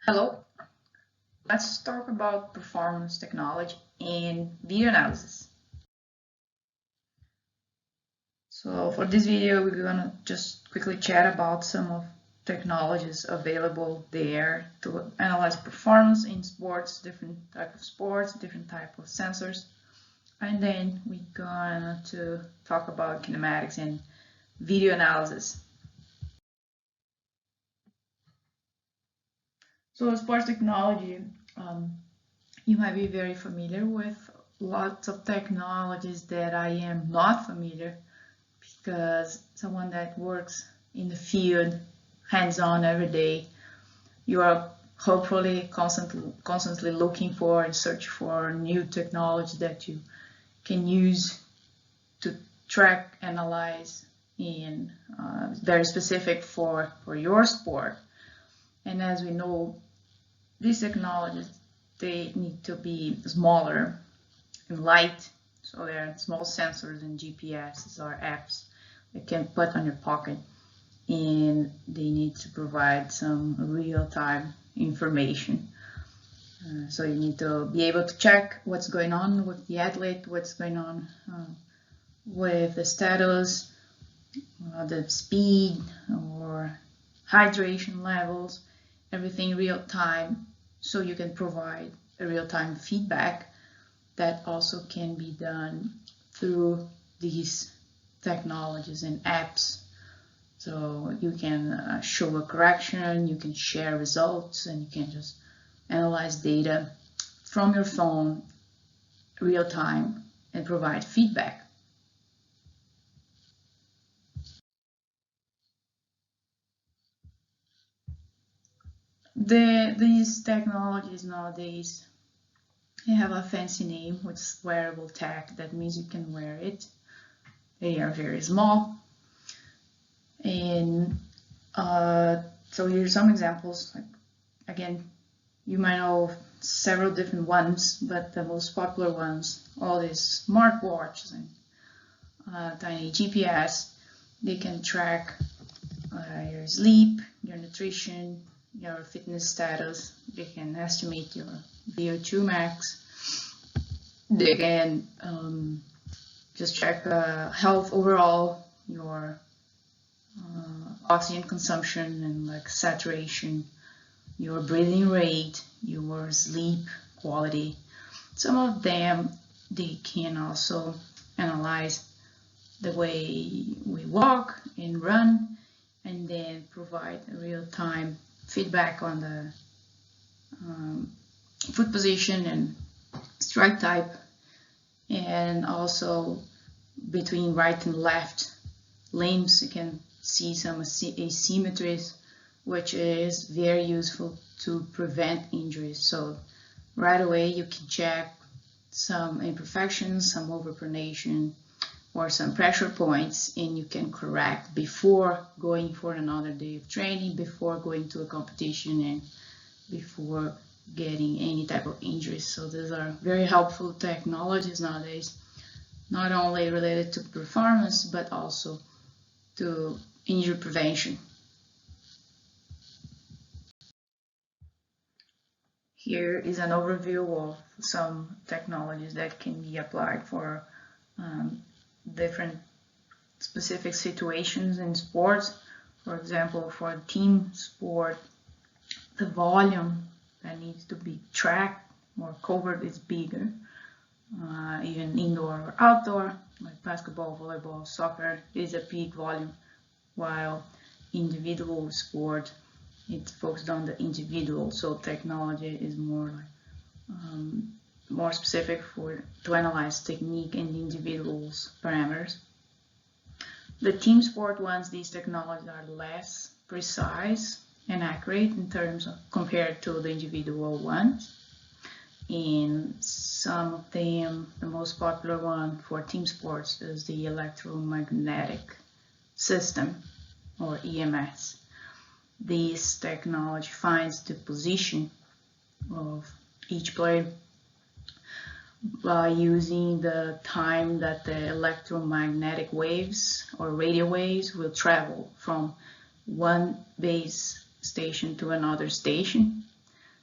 Hello, let's talk about performance technology and video analysis. So for this video, we're gonna just quickly chat about some of technologies available there to analyze performance in sports, different type of sports, different type of sensors. And then we're gonna to talk about kinematics and video analysis. So sports technology, you might be very familiar with lots of technologies that I am not familiar because someone that works in the field hands-on every day, you are hopefully constantly looking for and search for new technology that you can use to track, analyze, and very specific for your sport. And as we know, these technologies, they need to be smaller and light, so they're small sensors and GPSs or apps that can put on your pocket, and they need to provide some real-time information. So you need to be able to check what's going on with the athlete, what's going on with the status, the speed or hydration levels, everything real time, so you can provide a real-time feedback that also can be done through these technologies and apps. So you can show a correction, you can share results, and you can just analyze data from your phone real time and provide feedback. These technologies nowadays, they have a fancy name, which is wearable tech. That means you can wear it. They are very small. And so here's some examples. Again, you might know several different ones, but the most popular ones, all these smartwatches and tiny GPS, they can track your sleep, your nutrition, your fitness status. They can estimate your VO2 max. They can just check health overall, your oxygen consumption and like saturation, your breathing rate, your sleep quality. Some of them, they can also analyze the way we walk and run, and then provide a real-time feedback on the foot position and strike type, and also between right and left limbs you can see some asymmetries, which is very useful to prevent injuries. So right away you can check some imperfections, some overpronation, or some pressure points, and you can correct before going for another day of training, before going to a competition, and before getting any type of injuries. So these are very helpful technologies nowadays, not only related to performance, but also to injury prevention. Here is an overview of some technologies that can be applied for different specific situations in sports. For example, for a team sport, the volume that needs to be tracked or covered is bigger, even indoor or outdoor, like basketball, volleyball, soccer is a big volume, while individual sport, it's focused on the individual, so technology is more more specific to analyze technique and individual's parameters. The team sport ones, these technologies are less precise and accurate in terms of compared to the individual ones. And some of them, the most popular one for team sports is the electromagnetic system, or EMS. This technology finds the position of each player by using the time that the electromagnetic waves or radio waves will travel from one base station to another station.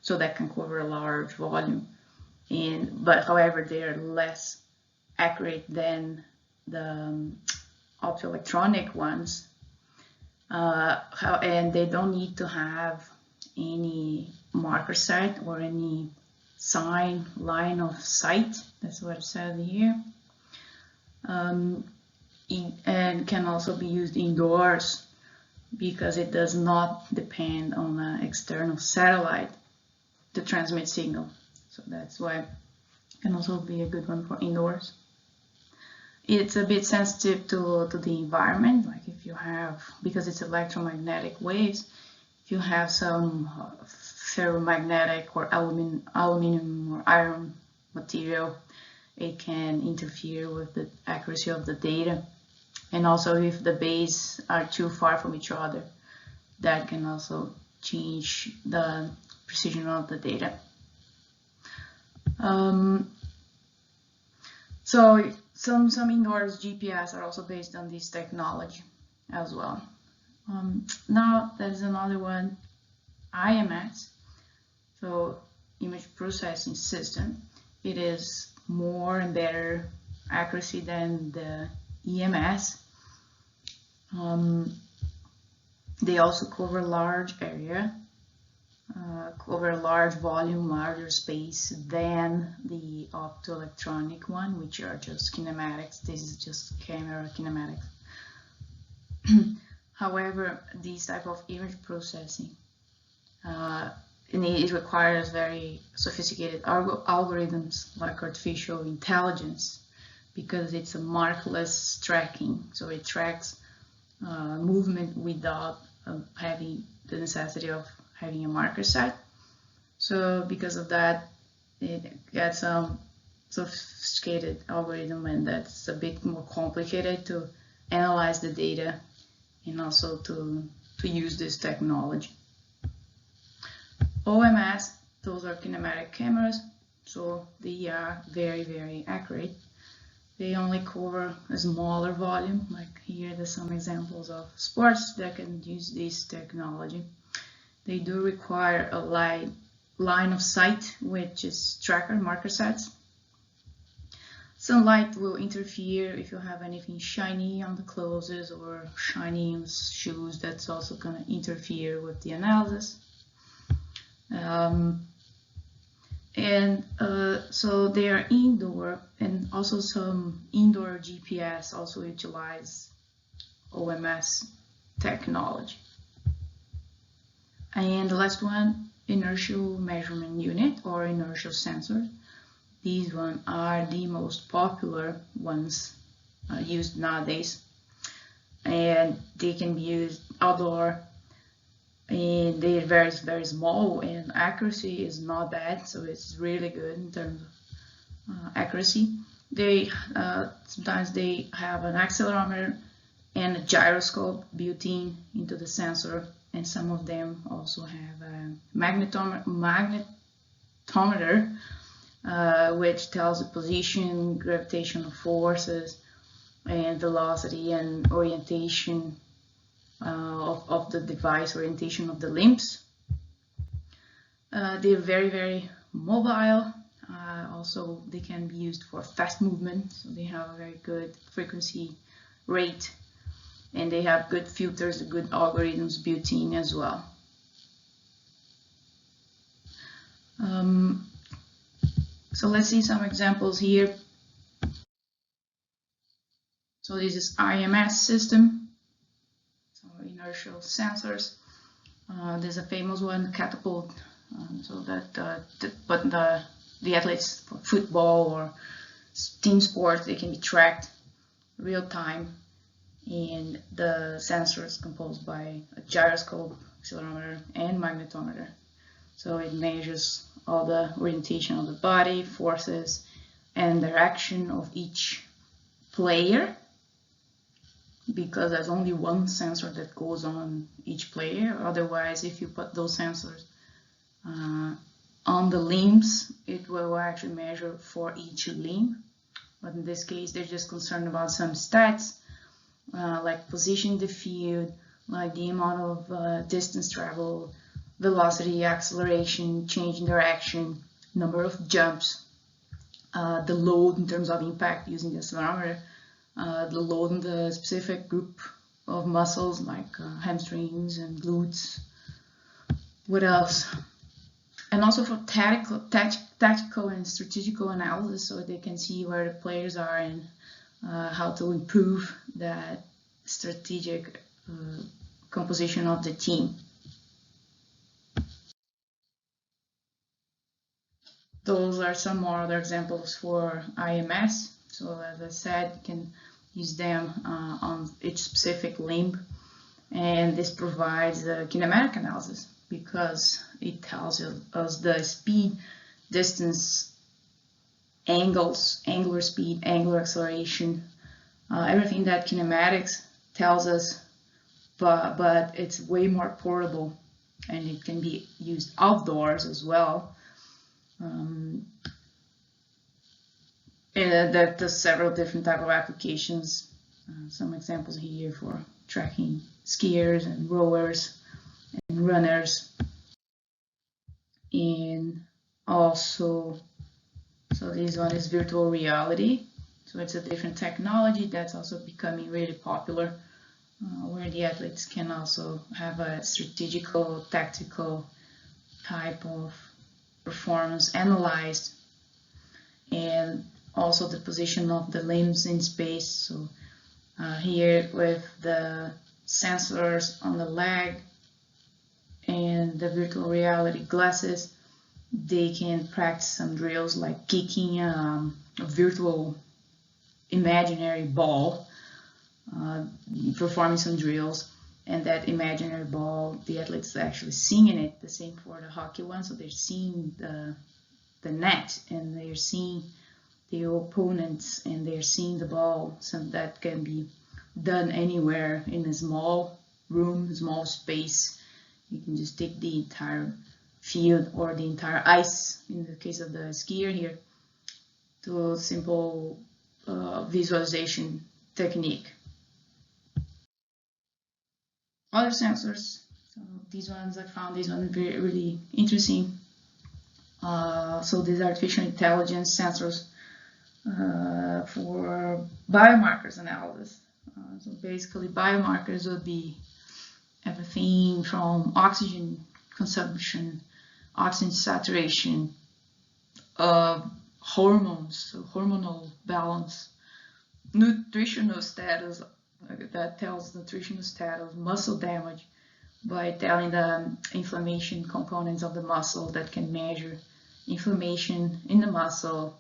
so that can cover a large volume. But however, they are less accurate than the optoelectronic ones, and they don't need to have any marker site or any line of sight. That's what it says here. And can also be used indoors because it does not depend on an external satellite to transmit signal. So that's why it can also be a good one for indoors. It's a bit sensitive to the environment, like if you have, because it's electromagnetic waves, if you have some ferromagnetic or aluminum or iron material, it can interfere with the accuracy of the data. And also if the bays are too far from each other, that can also change the precision of the data. So some indoors GPS are also based on this technology as well. Now there's another one, IMS, so image processing system. It is more and better accuracy than the EMS. They also cover large area, cover large volume, larger space than the optoelectronic one, which are just kinematics. This is just camera kinematics. However, this type of image processing, it requires very sophisticated algorithms like artificial intelligence, because it's a markless tracking, so it tracks movement without having the necessity of having a marker site. So because of that, it gets some sophisticated algorithm, and that's a bit more complicated to analyze the data and also to use this technology. OMS, those are kinematic cameras, so they are very, very accurate. They only cover a smaller volume, like here there's some examples of sports that can use this technology. They do require a line of sight, which is tracker marker sets. Sunlight will interfere if you have anything shiny on the clothes or shiny on shoes. That's also going to interfere with the analysis. So they are indoor, and also some indoor GPS also utilize OMS technology. And the last one, inertial measurement unit or inertial sensor. These ones are the most popular ones used nowadays, and they can be used outdoor, and they're very, very small, and accuracy is not bad, so it's really good in terms of accuracy. They sometimes they have an accelerometer and a gyroscope built into the sensor, and some of them also have a magnetometer, which tells the position, gravitational forces, and velocity and orientation of the device, orientation of the limbs. They're very, very mobile. Also, they can be used for fast movement, so they have a very good frequency rate, and they have good filters, good algorithms built in as well. So let's see some examples here. So this is IMS system, so inertial sensors. There's a famous one, catapult, so that the athletes for football or team sports, they can be tracked real time, and the sensor is composed by a gyroscope, accelerometer, and magnetometer. So it measures all the orientation of the body, forces, and direction of each player, because there's only one sensor that goes on each player. Otherwise, if you put those sensors on the limbs, it will actually measure for each limb. But in this case, they're just concerned about some stats, like position in the field, like the amount of distance traveled, velocity, acceleration, change in direction, number of jumps, the load in terms of impact using the accelerometer, the load in the specific group of muscles like hamstrings and glutes. What else? And also for tactical and strategical analysis, so they can see where the players are and how to improve that strategic composition of the team. Those are some more other examples for IMS. So as I said, you can use them on each specific limb, and this provides a kinematic analysis because it tells us the speed, distance, angles, angular speed, angular acceleration, everything that kinematics tells us, but it's way more portable, and it can be used outdoors as well. And there's several different type of applications. Some examples here for tracking skiers and rowers and runners. And also, so this one is virtual reality. So it's a different technology that's also becoming really popular, where the athletes can also have a strategical, tactical type of performance analyzed, and also the position of the limbs in space. So here with the sensors on the leg and the virtual reality glasses, they can practice some drills like kicking a virtual imaginary ball, performing some drills, and that imaginary ball, the athletes are actually seeing it. The same for the hockey one, so they're seeing the net, and they're seeing the opponents, and they're seeing the ball. So that can be done anywhere in a small room, small space. You can just take the entire field or the entire ice, in the case of the skier here, to a simple visualization technique. Other sensors, so these ones, I found these ones really interesting. So these artificial intelligence sensors for biomarkers analysis. So basically biomarkers would be everything from oxygen consumption, oxygen saturation, hormones, so hormonal balance, nutritional status, that tells nutritional status, muscle damage by telling the inflammation components of the muscle that can measure inflammation in the muscle,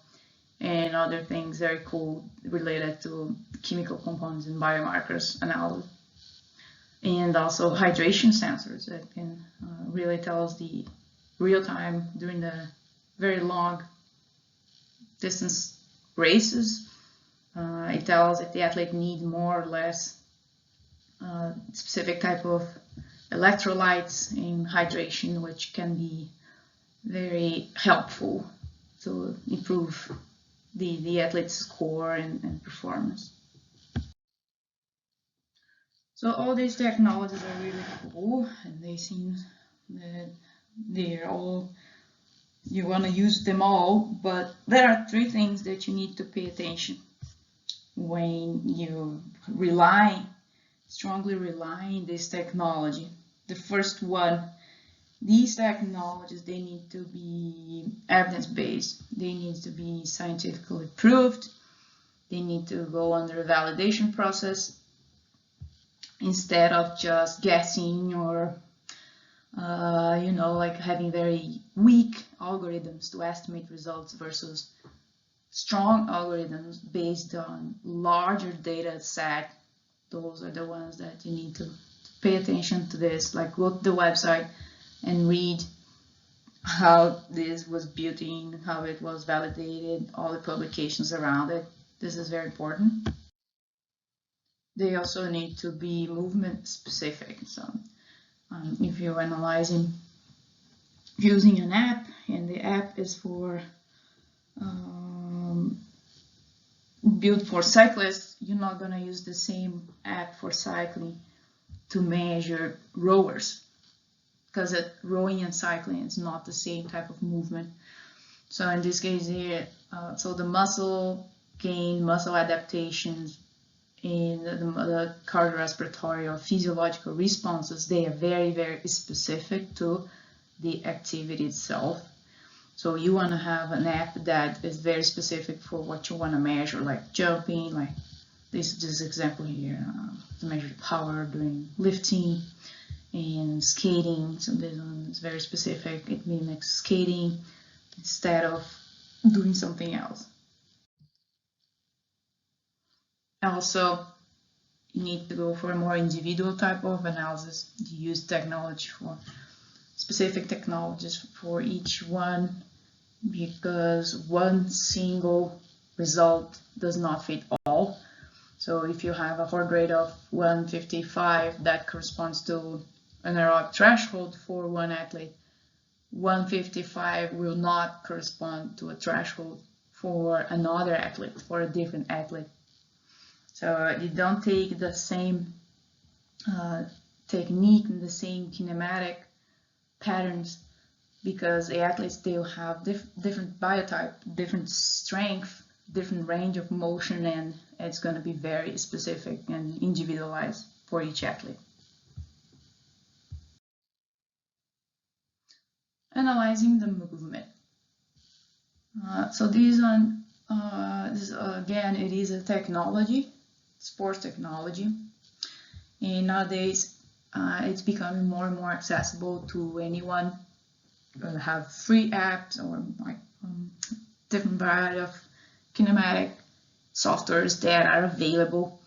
and other things very cool related to chemical components and biomarkers analysis. And also hydration sensors that can really tell us the real time during the very long distance races. It tells if the athlete needs more or less specific type of electrolytes in hydration, which can be very helpful to improve the athlete's score and performance. So all these technologies are really cool, and they seem that they're all, you want to use them all, but there are three things that you need to pay attention when you strongly rely on this technology. The first one, these technologies, they need to be evidence-based. They need to be scientifically proved. They need to go under a validation process instead of just guessing or like having very weak algorithms to estimate results versus strong algorithms based on larger data set. Those are the ones that you need to pay attention to this, like go to the website and read how this was built in, how it was validated, all the publications around it. This is very important. They also need to be movement specific. So if you're analyzing using an app, and the app is for built for cyclists, you're not going to use the same app for cycling to measure rowers, because rowing and cycling is not the same type of movement. So in this case here, so the muscle gain, muscle adaptations, in the cardiorespiratory or physiological responses, they are very, very specific to the activity itself. So you want to have an app that is very specific for what you want to measure, like jumping, like this example here, to measure power during lifting, and skating. So this one is very specific. It mimics skating instead of doing something else. Also, you need to go for a more individual type of analysis. You use technology for specific technologies for each one, because one single result does not fit all. So if you have a heart rate of 155, that corresponds to an aerobic threshold for one athlete. 155 will not correspond to a threshold for another athlete, for a different athlete. So you don't take the same technique and the same kinematic patterns, because the athletes still have different biotype, different strength, different range of motion, and it's going to be very specific and individualized for each athlete. Analyzing the movement. So this one, again, it is a technology, sports technology, and nowadays it's becoming more and more accessible to anyone. Have free apps or like different variety of kinematic softwares that are available.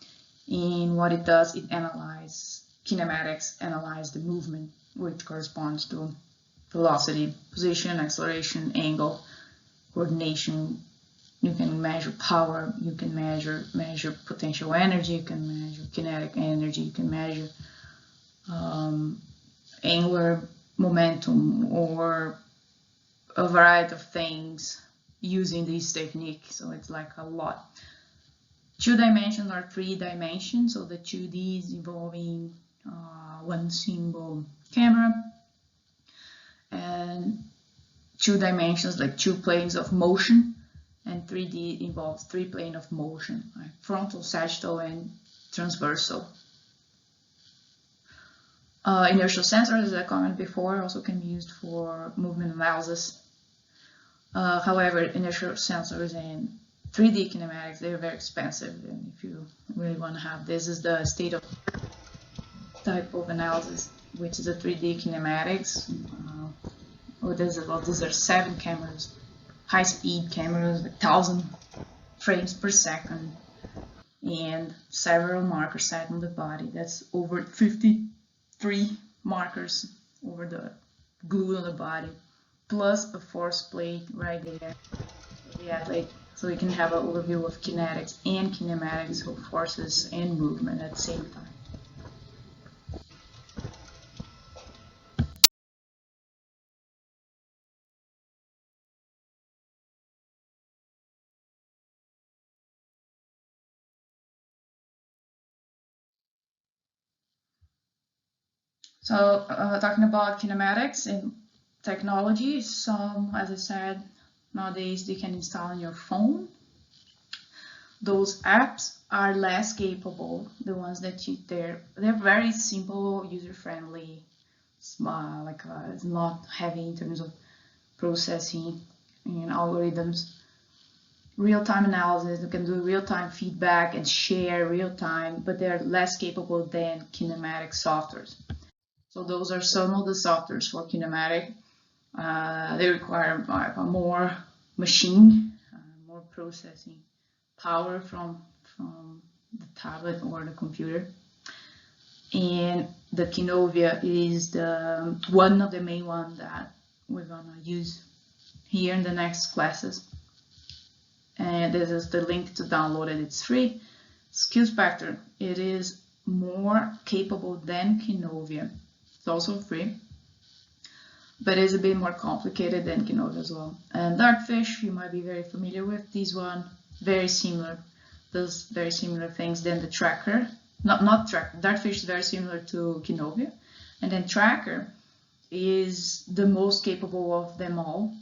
And what it does, it analyzes kinematics, analyze the movement, which corresponds to velocity, position, acceleration, angle, coordination. You can measure power, you can measure potential energy, you can measure kinetic energy, you can measure angular momentum, or a variety of things using this technique. So it's like a lot. 2 dimensions or 3 dimensions. So the 2D is involving one single camera, and 2 dimensions like 2 planes of motion, and 3D involves 3 planes of motion, like frontal, sagittal, and transversal. Inertial sensors, as I commented before, also can be used for movement analysis. However, inertial sensors and 3D kinematics, they're very expensive, and if you really want to have this is the state of type of analysis, which is a 3D kinematics. These are 7 cameras, high-speed cameras, 1,000 frames per second, and several markers set on the body. That's over 53 markers over the glue on the body, plus a force plate right there for the athlete, so you can have an overview of kinetics and kinematics of forces and movement at the same time. So talking about kinematics and technology, some, as I said, nowadays they can install on your phone. Those apps are less capable. The ones that they're very simple, user-friendly, small, like it's not heavy in terms of processing and algorithms. Real-time analysis, you can do real-time feedback and share real-time, but they're less capable than kinematic softwares. So those are some of the softwares for kinematic. They require more machine, more processing power from the tablet or the computer. And the Kinovia is the one of the main ones that we're gonna use here in the next classes. And this is the link to download it. It's free. SkillSpectre, it is more capable than Kinovia. It's also free, but it's a bit more complicated than Kinovia as well. And Dartfish, you might be very familiar with this one. Very similar, does very similar things than the Tracker. Not Tracker. Dartfish is very similar to Kinovia, and then Tracker is the most capable of them all,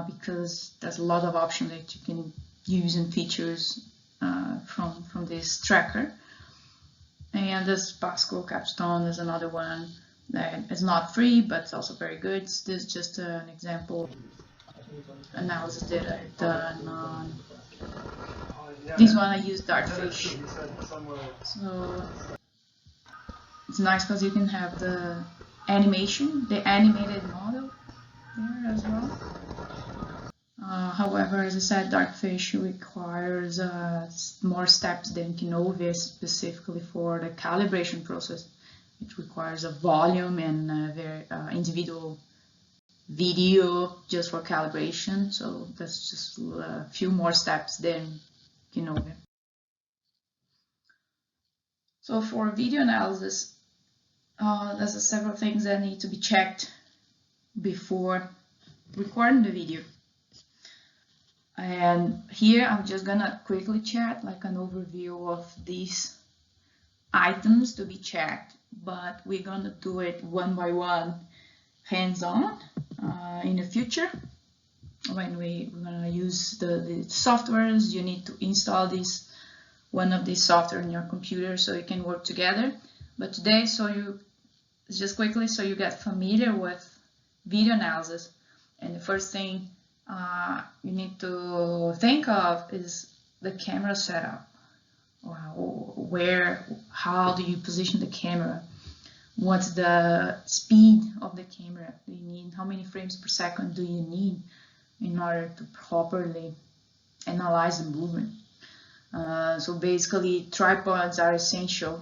because there's a lot of options that you can use and features from this tracker. And this Pascal Capstone is another one that is not free, but it's also very good. This is just an example analysis that I've done on this one. I used Dartfish, so it's nice because you can have the animation, the animated model there as well. However, as I said, Dartfish requires more steps than Kinovia, specifically for the calibration process. It requires a volume and a very individual video just for calibration, so that's just a few more steps than Kinovia. So for video analysis, there's several things that need to be checked before recording the video. And here I'm just gonna quickly chat like an overview of these items to be checked, but we're gonna do it one by one, hands-on, in the future. When we're gonna use the softwares, you need to install one of these software in your computer so you can work together. But today, just quickly, so you get familiar with video analysis, and the first thing you need to think of is the camera setup. How do you position the camera? What's the speed of the camera? How many frames per second do you need in order to properly analyze the movement? So basically, tripods are essential,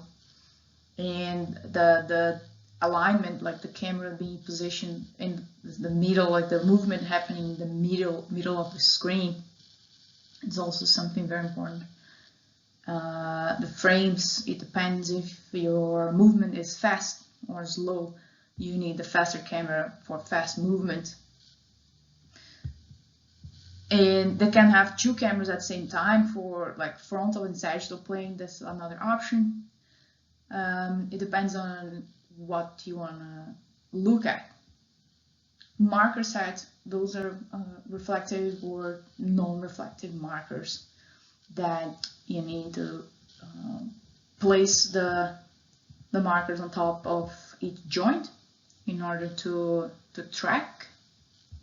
and the alignment, like the camera being positioned in the middle, like the movement happening in the middle of the screen, is also something very important. The frames, it depends if your movement is fast or slow. You need the faster camera for fast movement. And they can have two cameras at the same time for like frontal and sagittal plane. That's another option. It depends on what you want to look at. Marker sets, those are reflective or non-reflective markers that you need to place the markers on top of each joint in order to track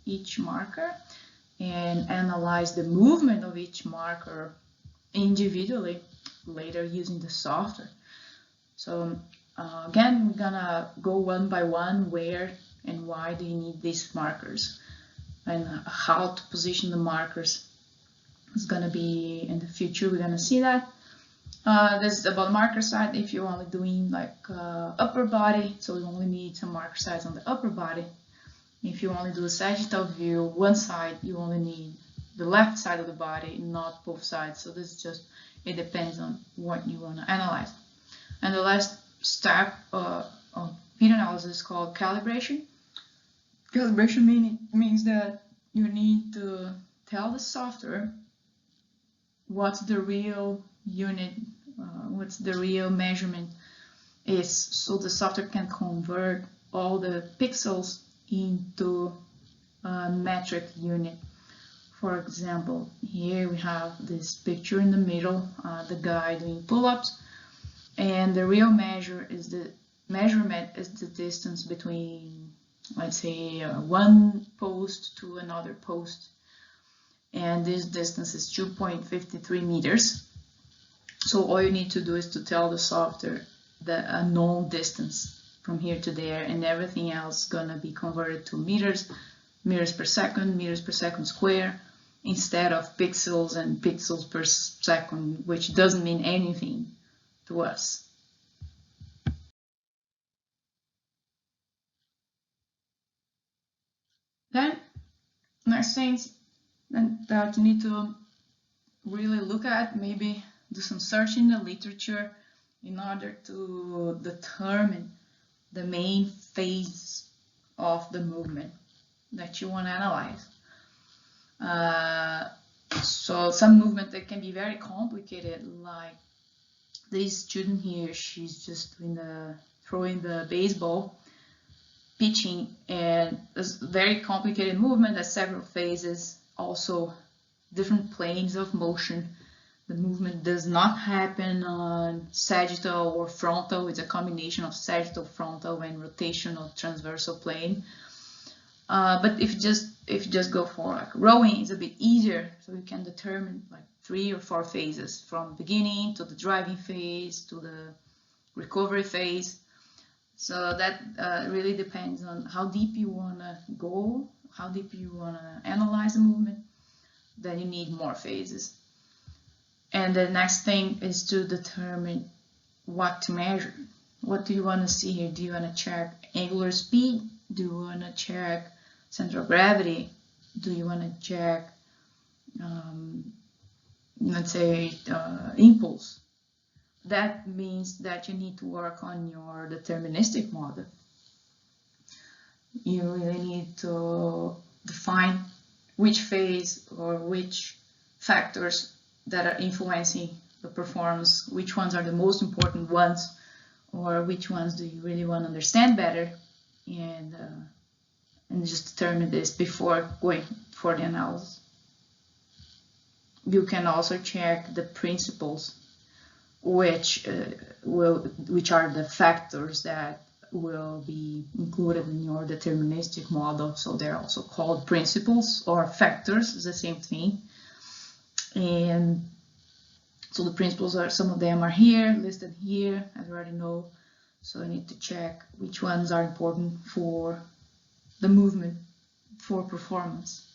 each marker and analyze the movement of each marker individually later using the software. So again, we're gonna go one by one, where and why do you need these markers and how to position the markers. It's gonna be in the future, we're gonna see that. This is about marker side. If you're only doing like upper body, so you only need some marker sides on the upper body. If you only do a sagittal view, one side, you only need the left side of the body, not both sides. So this is just, it depends on what you want to analyze. And the last step of video analysis is called calibration. Calibration means that you need to tell the software what's the real unit, what's the real measurement is, so the software can convert all the pixels into a metric unit. For example, here we have this picture in the middle, the guy doing pull-ups, and the real measurement is the distance between, let's say, one post to another post, and this distance is 2.53 meters. So all you need to do is to tell the software the known distance from here to there, and everything else gonna be converted to meters per second square, instead of pixels and pixels per second, which doesn't mean anything to us. Then next things that you need to really look at, maybe do some search in the literature in order to determine the main phase of the movement that you want to analyze. So some movement that can be very complicated, like this student here, she's just throwing the baseball, pitching, and it's a very complicated movement. Has several phases, also different planes of motion. The movement does not happen on sagittal or frontal. It's a combination of sagittal, frontal, and rotational transversal plane. But if you just go for like rowing, it's a bit easier. So you can determine like 3 or 4 phases, from beginning to the driving phase to the recovery phase. So that really depends on how deep you want to go, how deep you want to analyze the movement. Then you need more phases. And the next thing is to determine what to measure. What do you want to see here? Do you want to check angular speed? Do you want to check center of gravity? Do you want to check, let's say, impulse? That means that you need to work on your deterministic model. You really need to define which phase or which factors that are influencing the performance, which ones are the most important ones, or which ones do you really want to understand better, and just determine this before going for the analysis. You can also check the principles, which are the factors that will be included in your deterministic model. So they're also called principles or factors, it's the same thing. And so the principles are, some of them are here, listed here, as you already know. So I need to check which ones are important for the movement, for performance.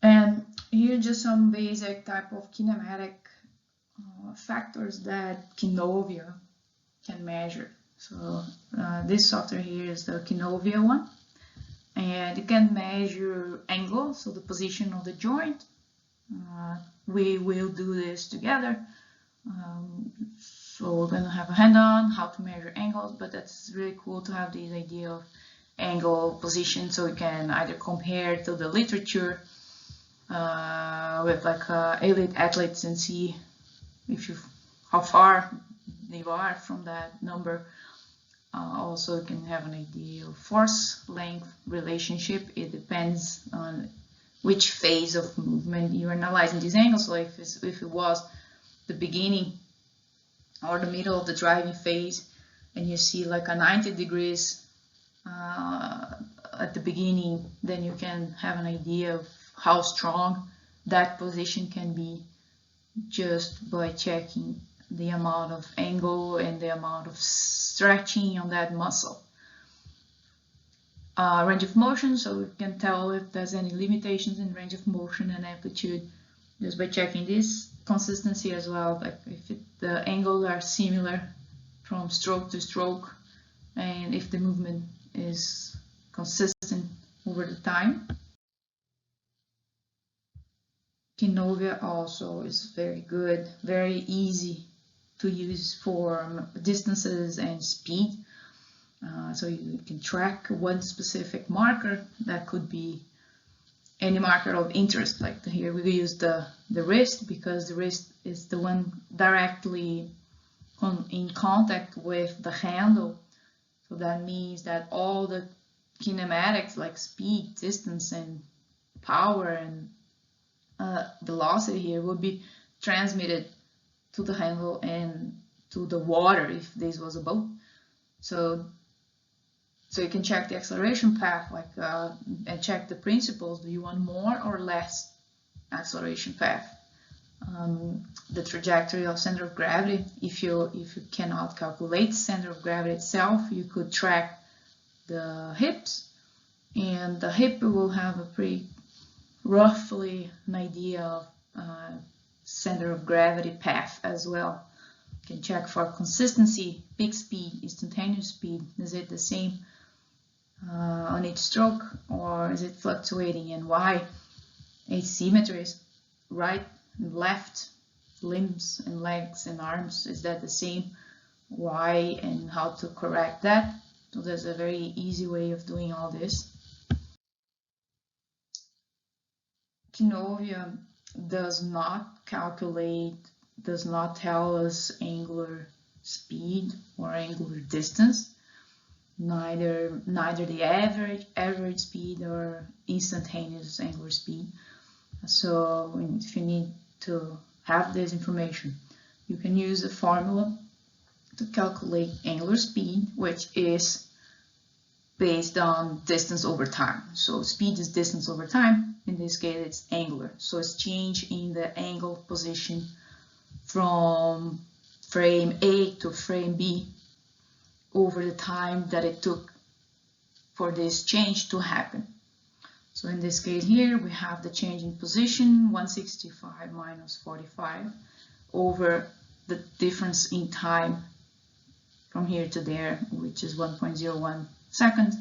And here just some basic type of kinematic factors that Kinovia can measure. So this software here is the Kinovia one. And it can measure angle, so the position of the joint. We will do this together. So we're going to have a hand-on how to measure angles, but that's really cool to have this idea of angle position, so we can either compare to the literature with like elite athletes and see how far they are from that number. Also, you can have an idea of force-length relationship. It depends on which phase of movement you're analyzing this angle. So if it was the beginning or the middle of the driving phase, and you see like a 90 degrees at the beginning, then you can have an idea of how strong that position can be just by checking the amount of angle and the amount of stretching on that muscle. Range of motion, so we can tell if there's any limitations in range of motion and amplitude just by checking this. Consistency as well, like if the angles are similar from stroke to stroke, and if the movement is consistent over the time. Kinovia also is very good, very easy to use for distances and speed. So you can track one specific marker that could be any marker of interest. Like here we use the wrist, because the wrist is the one directly in contact with the handle. So that means that all the kinematics like speed, distance, and power and velocity here will be transmitted to the handle and to the water if this was a boat. So you can check the acceleration path, like and check the principles. Do you want more or less acceleration path? The trajectory of center of gravity. If you cannot calculate center of gravity itself, you could track the hips, and the hip will have a pretty roughly an idea of center of gravity path as well. You can check for consistency, peak speed, instantaneous speed. Is it the same on each stroke, or is it fluctuating, and why? Asymmetries, right and left, limbs and legs and arms, is that the same? Why, and how to correct that? So there's a very easy way of doing all this. Kinovia does not calculate does not tell us angular speed or angular distance, neither the average speed or instantaneous angular speed. So if you need to have this information, you can use a formula to calculate angular speed, which is based on distance over time. So speed is distance over time. In this case, it's angular. So it's change in the angle position from frame A to frame B over the time that it took for this change to happen. So in this case here, we have the change in position, 165 minus 45, over the difference in time from here to there, which is 1.01 seconds.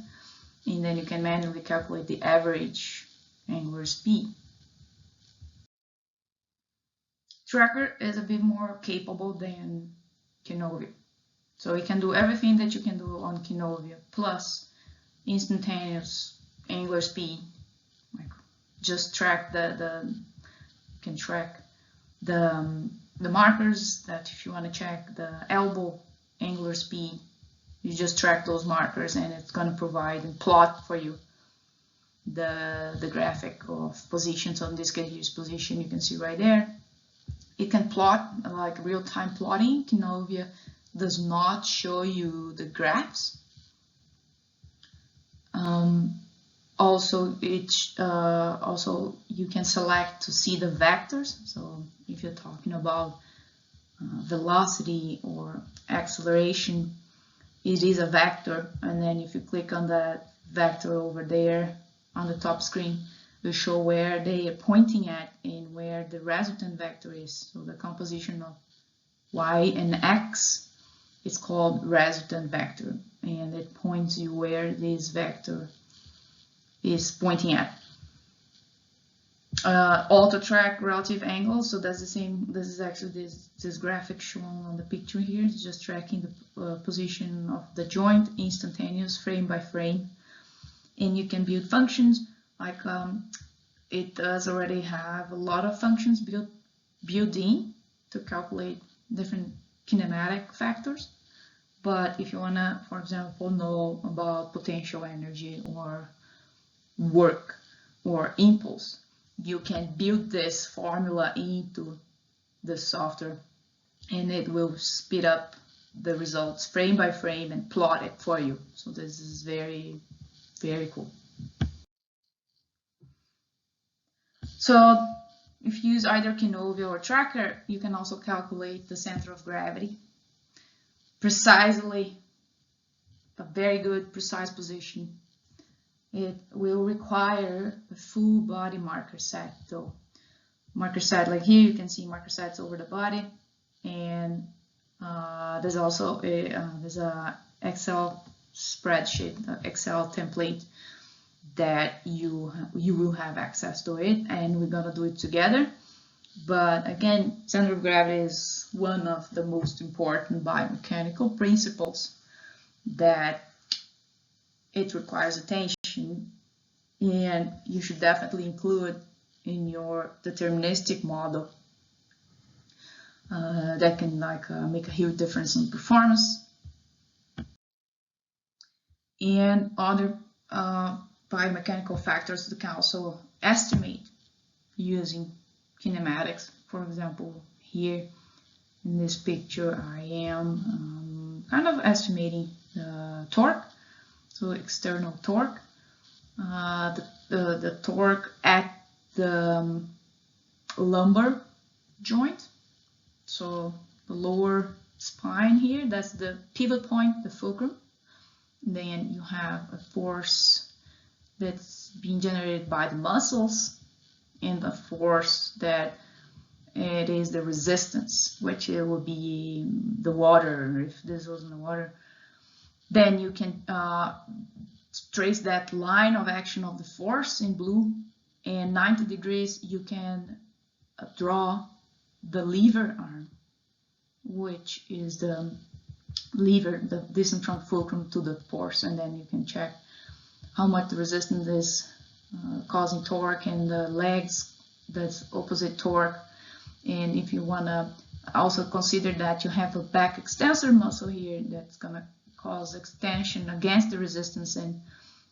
And then you can manually calculate the average angular speed. Tracker is a bit more capable than Kinovia. So it can do everything that you can do on Kinovia, plus instantaneous angular speed. Like just track you can track the markers. That if you want to check the elbow angular speed, you just track those markers, and it's going to provide and plot for you the graphic of position. So in this case, use position. You can see right there. It can plot like real-time plotting. Kinovia does not show you the graphs. Also, you can select to see the vectors. So if you're talking about velocity or acceleration, it is a vector, and then if you click on that vector over there on the top screen, it will show where they are pointing at and where the resultant vector is. So the composition of y and x is called resultant vector, and it points you where this vector is pointing at. Auto track relative angle, so that's the same. This is actually this graphic shown on the picture here. It's just tracking the position of the joint, instantaneous, frame by frame. And you can build functions like it does already have a lot of functions built in to calculate different kinematic factors. But if you wanna, for example, know about potential energy or work or impulse, you can build this formula into the software, and it will speed up the results frame by frame and plot it for you. So this is very, very cool. So if you use either Kinovia or Tracker, you can also calculate the center of gravity precisely, a very good precise position. It will require a full body marker set though. Marker set, like here you can see marker sets over the body, and there's also there's a Excel spreadsheet, Excel template that you will have access to it, and we're gonna do it together. But again, center of gravity is one of the most important biomechanical principles that it requires attention, and you should definitely include in your deterministic model that can make a huge difference in performance. And other biomechanical factors that can also estimate using kinematics. For example, here in this picture, I am kind of estimating the torque. So external torque, the torque at the lumbar joint. So the lower spine here, that's the pivot point, the fulcrum. Then you have a force that's being generated by the muscles, and a force that it is the resistance, which it will be the water, if this wasn't the water. Then you can trace that line of action of the force in blue, and 90 degrees you can draw the lever arm, which is the lever, the distance from fulcrum to the force, and then you can check how much the resistance is causing torque, and the legs, that's opposite torque. And if you want to Also consider that you have a back extensor muscle here that's gonna cause extension against the resistance, and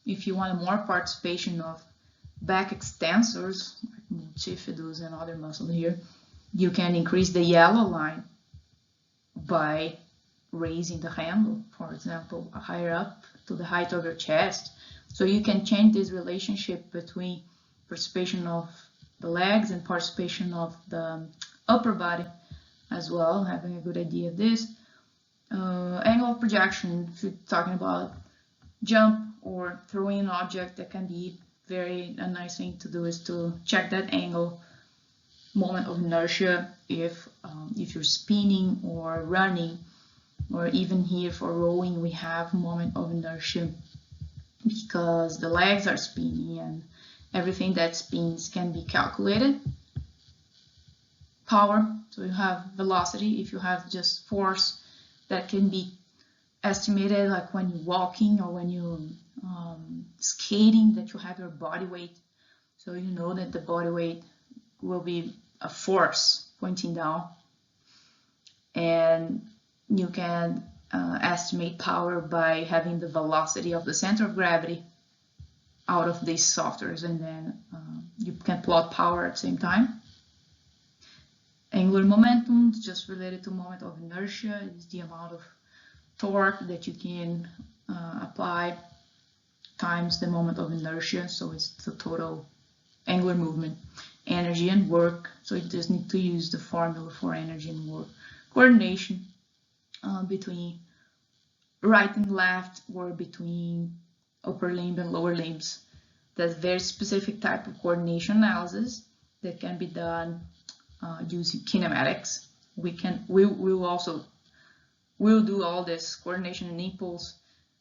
if you want more participation of back extensors, like multifidus and other muscles here, you can increase the yellow line by raising the handle, for example, higher up to the height of your chest. So you can change this relationship between participation of the legs and participation of the upper body as well, having a good idea of this. Angle of projection, if you're talking about jump or throwing an object, that can be a nice thing to do is to check that angle, moment of inertia, if you're spinning or running, or even here for rowing we have moment of inertia because the legs are spinning, and everything that spins can be calculated. Power, so you have velocity. If you have just force, that can be estimated, like when you're walking or when you're skating, that you have your body weight. So you know that the body weight will be a force pointing down, and you can estimate power by having the velocity of the center of gravity out of these softwares, and then you can plot power at the same time. Angular momentum is just related to moment of inertia. It's the amount of torque that you can apply times the moment of inertia, so it's the total angular movement. Energy and work, so you just need to use the formula for energy and work. Coordination between right and left, or between upper limb and lower limbs. That's very specific type of coordination analysis that can be done using kinematics. We'll do all this coordination and impulse.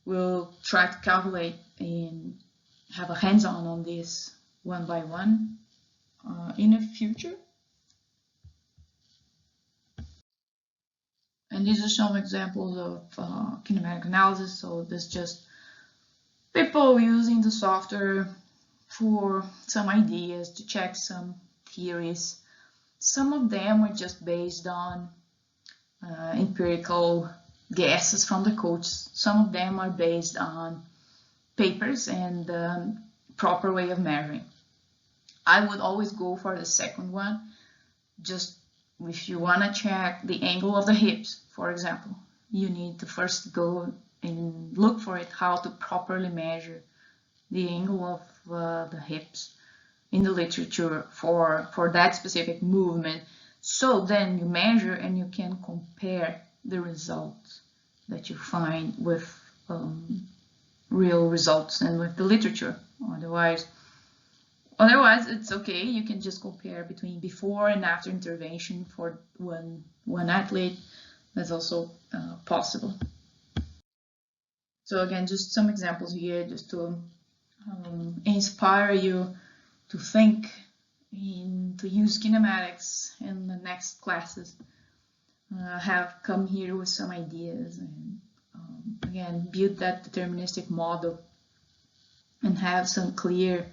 We'll try to calculate and have a hands-on on this one by one in the future. And these are some examples of kinematic analysis. So this is just people using the software for some ideas to check some theories. Some of them are just based on empirical guesses from the coach. Some of them are based on papers and the proper way of measuring. I would always go for the second one. Just if you want to check the angle of the hips, for example, you need to first go and look for it, how to properly measure the angle of the hips in the literature for that specific movement. So then you measure and you can compare the results that you find with real results and with the literature. Otherwise, it's okay. You can just compare between before and after intervention for one athlete. That's also possible. So again, just some examples here, just to inspire you to think and to use kinematics in the next classes. Have come here with some ideas, and again, build that deterministic model and have some clear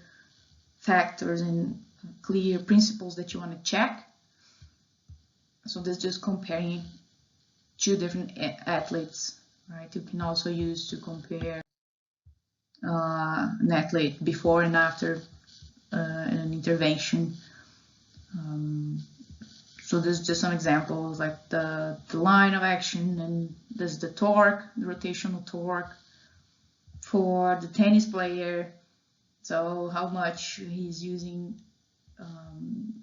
factors and clear principles that you want to check. So this is just comparing two different athletes, right? You can also use to compare an athlete before and after an intervention. So this is just some examples, like the line of action, and this is the torque, the rotational torque for the tennis player. So how much he's using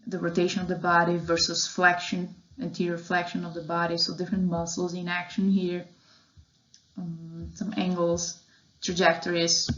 the rotation of the body versus flexion, anterior flexion of the body. So different muscles in action here. Some angles, trajectories.